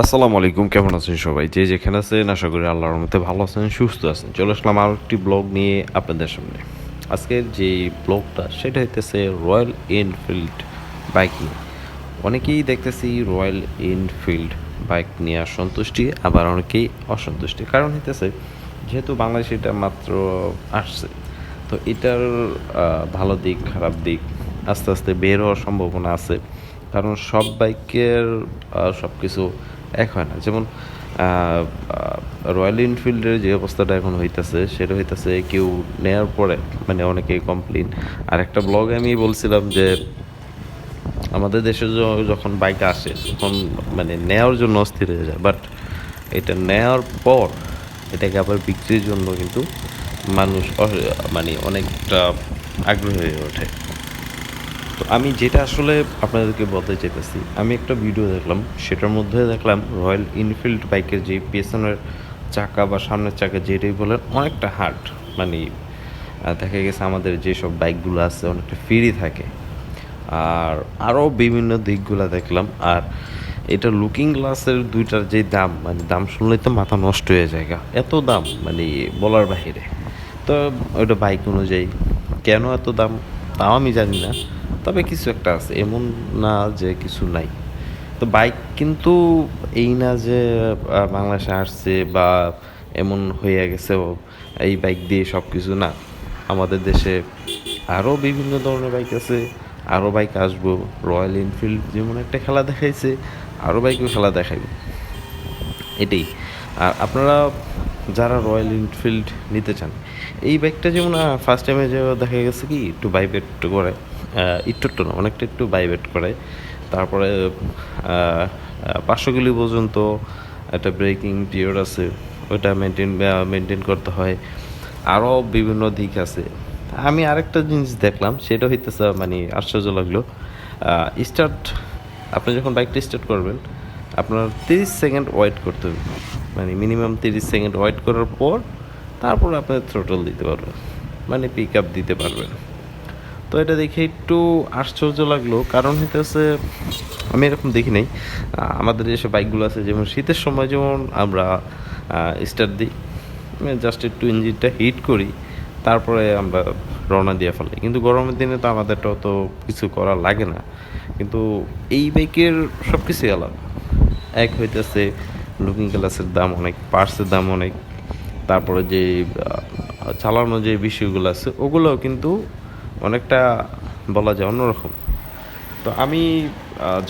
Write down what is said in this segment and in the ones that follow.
আসসালামু আলাইকুম, কেমন আছেন সবাই? যে যেখানে আছেন আশা করি আল্লাহর রহমতে ভালো আছেন, সুস্থ আছেন। চলে আসলাম আরও একটি ব্লগ নিয়ে আপনাদের সামনে। আজকের যে ব্লগটা সেটা হইতেছে রয়্যাল এনফিল্ড বাইক নিয়ে। অনেকেই দেখতেছি রয়্যাল এনফিল্ড বাইক নিয়ে সন্তুষ্টি, আবার অনেকেই অসন্তুষ্টি। কারণ হইতেছে যেহেতু বাংলাদেশে এটা মাত্র আসছে, তো এটার ভালো দিক খারাপ দিক আস্তে আস্তে বের হওয়ার সম্ভাবনা আছে। কারণ সব বাইকের সব কিছু এক হয় না। যেমন রয়্যাল এনফিল্ডের যে অবস্থাটা এখন হইতেছে সেটা হইতেছে কেউ নেওয়ার পরে মানে অনেকেই কমপ্লেন। আর একটা ব্লগে আমি বলছিলাম যে আমাদের দেশে যখন বাইক আসে তখন মানে নেওয়ার জন্য অস্থির হয়ে যায়, বাট এটা নেওয়ার পর এটাকে আবার বিক্রির জন্য কিন্তু মানুষ মানে অনেকটা আগ্রহী হয়ে ওঠে। তো আমি যেটা আসলে আপনাদেরকে বলতে চাইতেছি, আমি একটা ভিডিও দেখলাম, সেটার মধ্যে দেখলাম রয়্যাল এনফিল্ড বাইকের যে পেছনের চাকা বা সামনের চাকা যেটাই বলেন অনেকটা হার্ড, মানে দেখা গেছে আমাদের যেসব বাইকগুলো আছে অনেকটা ফ্রি থাকে। আর আরও বিভিন্ন দিকগুলো দেখলাম। আর এটা লুকিং গ্লাসের দুইটার যে দাম, মানে দাম শুনলেই তো মাথা নষ্ট হয়ে যায়, এত দাম মানে বলার বাহিরে। তো ওইটা বাইক অনুযায়ী কেন এত দাম তাও আমি জানি না, তবে কিছু একটা আছে, এমন না যে কিছু নাই। তো বাইক কিন্তু এই না যে বাংলাদেশে আসছে বা এমন হয়ে গেছে এই বাইক দিয়ে সব কিছু না। আমাদের দেশে আরও বিভিন্ন ধরনের বাইক আছে, আরও বাইক আসবো। রয়্যাল এনফিল্ড যেমন একটা খেলা দেখাইছে, আরও বাইকও খেলা দেখাইবে, এটাই। আর আপনারা যারা রয়্যাল এনফিল্ড নিতে চান, এই বাইকটা যেমন ফার্স্ট টাইমে যে দেখা গেছে কি একটু ভাইব্রেট করে, একটু না অনেকটা একটু ভাইব্রেট করে। তারপরে 500 কিলো পর্যন্ত একটা ব্রেকিং পিরিয়ড আছে, ওইটা মেনটেন করতে হয়। আরও বিভিন্ন দিক আছে। আমি আরেকটা জিনিস দেখলাম, সেটা হইতেছে মানে আশ্চর্য লাগলো। স্টার্ট, আপনি যখন বাইকটা স্টার্ট করবেন আপনার 30 সেকেন্ড ওয়েট করতে হবে, মানে মিনিমাম 30 সেকেন্ড ওয়েট করার পর তারপর আপনার থ্রোটল দিতে পারবেন, মানে পিক আপ দিতে পারবেন। তো এটা দেখে একটু আশ্চর্য লাগলো, কারণ হইতেছে আমি এরকম দেখি নাই। আমাদের যেসব বাইকগুলো আছে যেমন শীতের সময় যেমন আমরা স্টার্ট দিই, জাস্ট একটু ইঞ্জিনটা হিট করি, তারপরে আমরা রওনা দিয়ে ফেলি। কিন্তু গরমের দিনে তো আমাদেরটা অত কিছু করা লাগে না। কিন্তু এই বাইকের সব কিছুই আলাদা। এক হইতেছে লুকিং গ্লাসের দাম অনেক, পার্টসের দাম অনেক, তারপরে যে চালানো যে বিষয়গুলো আছে ওগুলোও কিন্তু অনেকটা বলা যায় অন্যরকম। তো আমি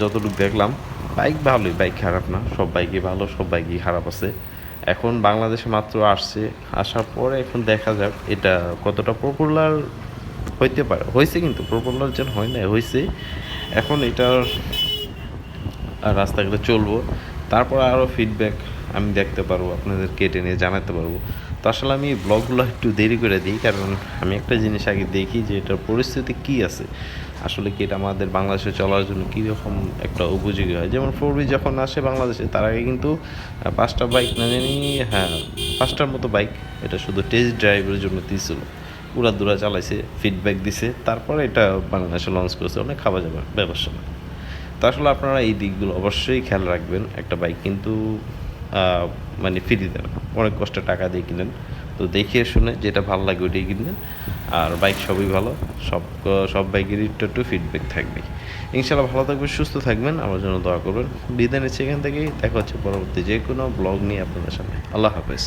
যতটুকু দেখলাম বাইক ভালোই, বাইক খারাপ না, সব বাইকই ভালো, সব বাইকই খারাপ আছে। এখন বাংলাদেশে মাত্র আসছে, আসার পরে এখন দেখা যাক এটা কতটা পপুলার হইতে পারে। হয়েছে কিন্তু পপুলার যেন হয় না, হয়েছে। এখন এটার রাস্তাঘাটে চলবো, তারপর আরও ফিডব্যাক আমি দেখতে পারবো, আপনাদের কেটে নিয়ে জানাতে পারবো। তো আসলে আমি ব্লগগুলো একটু দেরি করে দিই, কারণ আমি একটা জিনিস আগে দেখি যে এটার পরিস্থিতি কী আছে, আসলে কি এটা আমাদের বাংলাদেশে চলার জন্য কীরকম একটা উপযোগী হয়। যেমন 4B যখন আসে বাংলাদেশে, তার আগে কিন্তু 5টা বাইক না জানি, হ্যাঁ 5টার মতো বাইক এটা শুধু টেস্ট ড্রাইভের জন্য দিয়েছিল, উড়াদুরা চালাইছে, ফিডব্যাক দিছে, তারপরে এটা বাংলাদেশে লঞ্চ করেছে অনেক খাওয়া যাবে ব্যবসা। তো আসলে আপনারা এই দিকগুলো অবশ্যই খেয়াল রাখবেন। একটা বাইক কিন্তু মানে ফ্রিতে না, অনেক কষ্টে টাকা দিয়ে কিনেন। তো দেখে শুনে যেটা ভালো লাগে ওইটাই কিনবেন। আর বাইক সবই ভালো, সব সব বাইকেরই একটু একটু ফিডব্যাক থাকবে। ইনশাল্লাহ ভালো থাকবেন, সুস্থ থাকবেন, আমার জন্য দোয়া করবেন। বিদায় নিচ্ছি এখান থেকেই, দেখা হচ্ছে পরবর্তী যে কোনো ব্লগ নিয়ে আপনাদের সামনে। আল্লাহ হাফেজ।